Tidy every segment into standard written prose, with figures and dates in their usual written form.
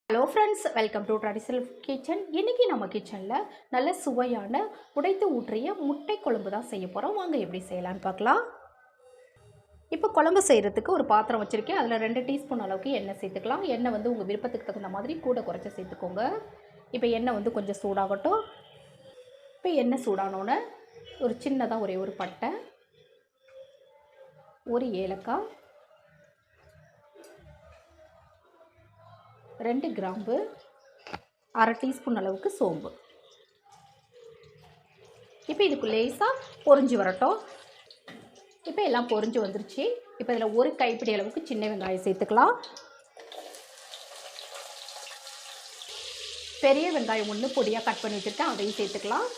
Hello friends, welcome to traditional kitchen. இன்றைக்கி நம்ம கிச்சனில் நல்ல சுவையான உடைத்து ஊற்றிய முட்டை குழம்பு தான் செய்ய போகிறோம். வாங்க எப்படி செய்யலான்னு பார்க்கலாம். இப்போ குழம்பு செய்கிறதுக்கு ஒரு பாத்திரம் வச்சுருக்கேன். அதில் 2 டீஸ்பூன் அளவுக்கு எண்ணெய் சேர்த்துக்கலாம். எண்ணெய் வந்து உங்கள் விருப்பத்துக்கு தகுந்த மாதிரி கூட குறைச்சி சேர்த்துக்கோங்க. இப்போ எண்ணெய் வந்து கொஞ்சம் சூடாகட்டும். இப்போ எண்ணெய் சூடானோன்னே ஒரு சின்னதாக ஒரே ஒரு பட்டை, ஒரு ஏலக்காய், 2 கிராம்பு, அரை டீஸ்பூன் அளவுக்கு சோம்பு. இப்போ இதுக்கு லேசாக பொரிஞ்சு வரட்டும். இப்போ எல்லாம் பொரிஞ்சு வந்துருச்சு. இப்போ இதில் ஒரு கைப்பிடி அளவுக்கு சின்ன வெங்காயம் சேர்த்துக்கலாம். பெரிய வெங்காயம் ஒன்று பொடியாக கட் பண்ணி வச்சுருக்கேன், அதையும் சேர்த்துக்கலாம்.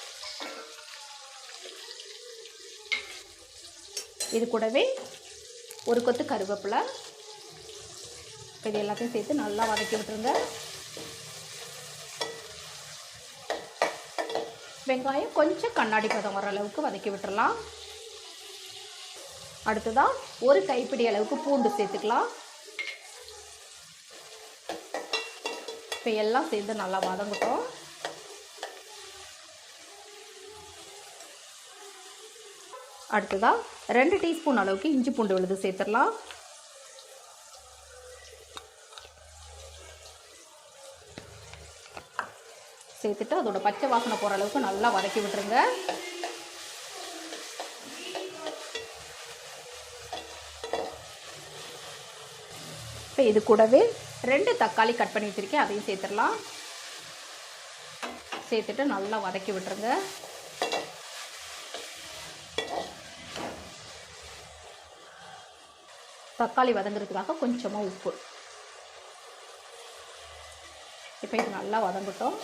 இது கூடவே ஒரு கொத்து கருவேப்பிலை, இது எல்லாத்தையும் சேர்த்து நல்லா வதக்கி விட்டுருங்க. வெங்காயம் கொஞ்சம் கண்ணாடி பதம் வர அளவுக்கு வதக்கி விட்டுறலாம். அடுத்ததாக ஒரு கைப்பிடி அளவுக்கு பூண்டு சேர்த்துக்கலாம். இப்போ எல்லாம் சேர்ந்து நல்லா வதங்கட்டும். அடுத்ததாக 2 டீஸ்பூன் அளவுக்கு இஞ்சி பூண்டு விழுது சேர்த்துடலாம். சேர்த்துட்டு அதோட பச்சை வாசனை போகிற அளவுக்கு நல்லா வதக்கி விட்டுருங்க. இப்போ இது கூடவே 2 தக்காளி கட் பண்ணி வச்சுருக்கேன், அதையும் சேர்த்துடலாம். சேர்த்துட்டு நல்லா வதக்கி விட்டுருங்க. தக்காளி வதங்குறதுக்காக கொஞ்சமாக உப்பு. இப்போ இது நல்லா வதங்கட்டும்.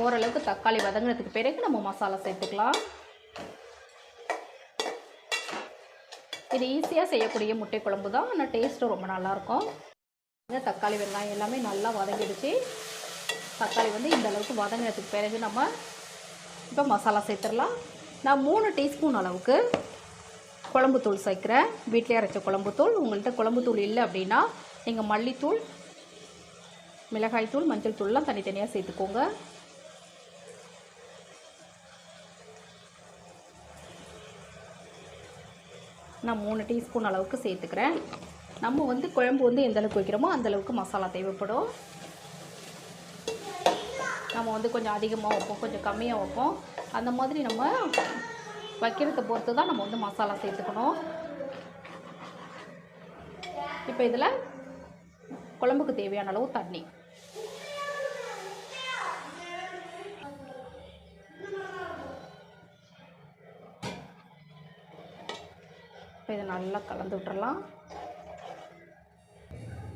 ஓரளவுக்கு தக்காளி வதங்கினதுக்கு பிறகு நம்ம மசாலா சேர்த்துக்கலாம். இது ஈஸியாக செய்யக்கூடிய முட்டை குழம்பு தான், ஆனால் டேஸ்ட்டும் ரொம்ப நல்லாயிருக்கும். தக்காளி வெங்காயம் எல்லாமே நல்லா வதங்கிடுச்சு. தக்காளி வந்து இந்த அளவுக்கு வதங்கினதுக்கு பிறகு நம்ம இப்போ மசாலா சேர்த்துடலாம். நான் 3 டீஸ்பூன் அளவுக்கு குழம்புத்தூள் சேர்க்குறேன். வீட்டிலே அரைச்ச குழம்புத்தூள். உங்கள்கிட்ட குழம்புத்தூள் இல்லை அப்படின்னா நீங்கள் மல்லித்தூள், மிளகாய்த்தூள், மஞ்சள் தூள்லாம் தனித்தனியாக சேர்த்துக்கோங்க. நான் 3 டீஸ்பூன் அளவுக்கு சேர்த்துக்கிறேன். நம்ம வந்து குழம்பு வந்து எந்த அளவுக்கு வைக்கிறோமோ அந்தளவுக்கு மசாலா தேவைப்படும். நம்ம வந்து கொஞ்சம் அதிகமாக வைப்போம், கொஞ்சம் கம்மியாக வைப்போம். அந்த மாதிரி நம்ம வைக்கிறத பொறுத்து தான் நம்ம வந்து மசாலா சேர்த்துக்கணும். இப்போ இதில் குழம்புக்கு தேவையான அளவு தண்ணி. இப்போ இதை நல்லா கலந்து விட்டுறலாம்.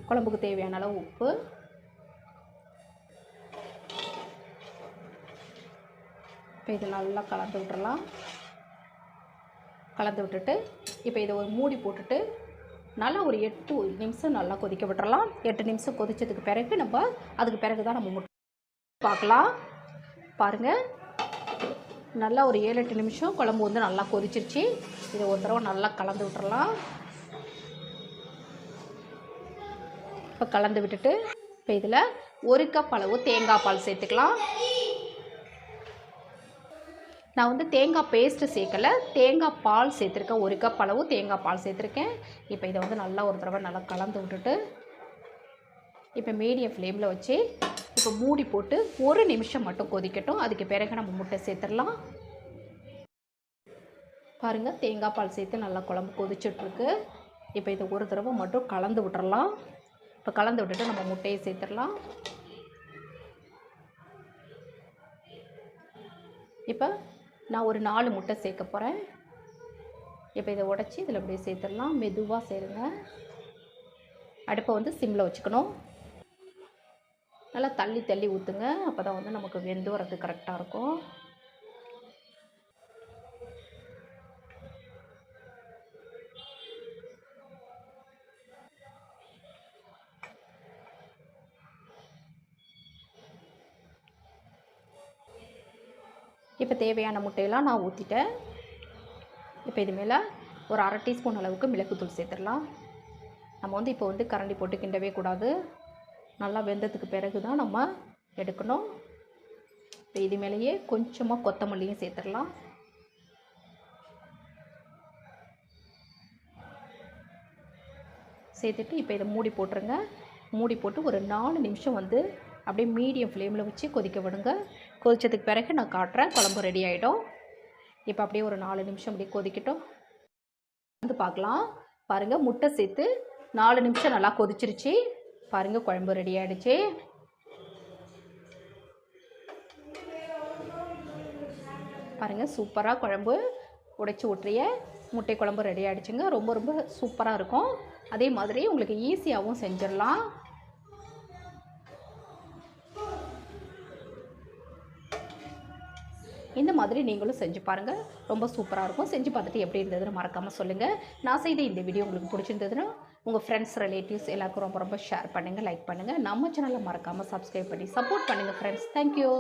குழம்புக்கு தேவையான அளவு உப்பு, இப்போ இதை நல்லா கலந்து விட்டுறலாம். கலந்து விட்டுட்டு இப்போ இதை ஒரு மூடி போட்டுட்டு நல்லா ஒரு 8 நிமிஷம் நல்லா கொதிக்க விட்டுறலாம். 8 நிமிஷம் கொதித்ததுக்கு பிறகு அதுக்கு பிறகு தான் நம்ம முட்டை பார்க்கலாம். பாருங்கள், நல்லா ஒரு 7-8 நிமிஷம் குழம்பு வந்து நல்லா கொதிச்சிருச்சு. இதை ஒரு தடவை நல்லா கலந்து விட்டுறலாம். இப்போ கலந்து விட்டுட்டு இப்போ இதில் 1 கப் அளவு தேங்காய் பால் சேர்த்துக்கலாம். நான் வந்து தேங்காய் பேஸ்ட்டு சேர்க்கலை, தேங்காய் பால் சேர்த்துருக்கேன். 1 கப் அளவு தேங்காய் பால் சேர்த்துருக்கேன். இப்போ இதை வந்து நல்லா ஒரு தடவை நல்லா கலந்து விட்டுட்டு இப்போ மீடியம் ஃப்ளேமில் வச்சு இப்போ மூடி போட்டு 1 நிமிஷம் மட்டும் கொதிக்கட்டும். அதுக்கு பிறகு நம்ம முட்டை சேர்த்துடலாம். பாருங்கள், தேங்காய் பால் சேர்த்து நல்லா குழம்பு கொதிச்சிட்ருக்கு. இப்போ இதை ஒரு தடவை மட்டும் கலந்து விட்டுறலாம். இப்போ கலந்து விட்டுட்டு நம்ம முட்டையை சேர்த்துடலாம். இப்போ நான் ஒரு 4 முட்டை சேர்க்க போகிறேன். இப்போ இதை உடச்சி இதில் அப்படியே சேர்த்துடலாம். மெதுவாக சேருங்க. அடுப்பை வந்து சிம்மில் வச்சுக்கணும். நல்லா தள்ளி தள்ளி ஊற்றுங்க. அப்போ தான் வந்து நமக்கு வெந்து வரது கரெக்டாக இருக்கும். இப்போ தேவையான முட்டையெல்லாம் நான் ஊற்றிட்டேன். இப்போ இது மேலே ஒரு 1/2 டீஸ்பூன் அளவுக்கு மிளகுத்தூள் சேர்த்துடலாம். நம்ம வந்து இப்போ வந்து கரண்டி போட்டு கிண்டவே கூடாது. நல்லா வெந்ததுக்கு பிறகு தான் நம்ம எடுக்கணும். இப்போ இது மேலேயே கொஞ்சமாக கொத்தமல்லியும் சேர்த்துடலாம். சேர்த்துட்டு இப்போ இதை மூடி போட்டுருங்க. மூடி போட்டு ஒரு 4 நிமிஷம் வந்து அப்படியே மீடியம் ஃப்ளேமில் வச்சு கொதிக்க விடுங்க. கொதித்ததுக்கு பிறகு நான் காட்டுறேன். குழம்பு ரெடி ஆகிடும். இப்போ அப்படியே ஒரு 4 நிமிஷம் அப்படியே கொதிக்கட்டும். வந்து பார்க்கலாம். பாருங்கள், முட்டை சேர்த்து 4 நிமிஷம் நல்லா கொதிச்சிருச்சு. பாருங்கள், குழம்பு ரெடி ஆகிடுச்சு. பாருங்கள், சூப்பராக குழம்பு உடைச்சி ஊற்றிய முட்டை குழம்பு ரெடி ஆகிடுச்சுங்க. ரொம்ப ரொம்ப சூப்பராக இருக்கும். அதே மாதிரி உங்களுக்கு ஈஸியாகவும் செஞ்சிடலாம். இந்த மாதிரி நீங்களும் செஞ்சு பாருங்கள். ரொம்ப சூப்பராக இருக்கும். செஞ்சு பார்த்துட்டு எப்படி இருந்ததுன்னு மறக்காமல் சொல்லுங்கள். நான் செய்த இந்த வீடியோ உங்களுக்கு பிடிச்சிருந்ததுன்னா உங்கள் ஃப்ரெண்ட்ஸ், ரிலேட்டிவ்ஸ் எல்லாருக்கும் ரொம்ப ரொம்ப ஷேர் பண்ணுங்கள், லைக் பண்ணுங்கள். நம்ம சேனலை மறக்காமல் சப்ஸ்கிரைப் பண்ணி சப்போர்ட் பண்ணுங்கள் ஃப்ரெண்ட்ஸ். தேங்க்யூ.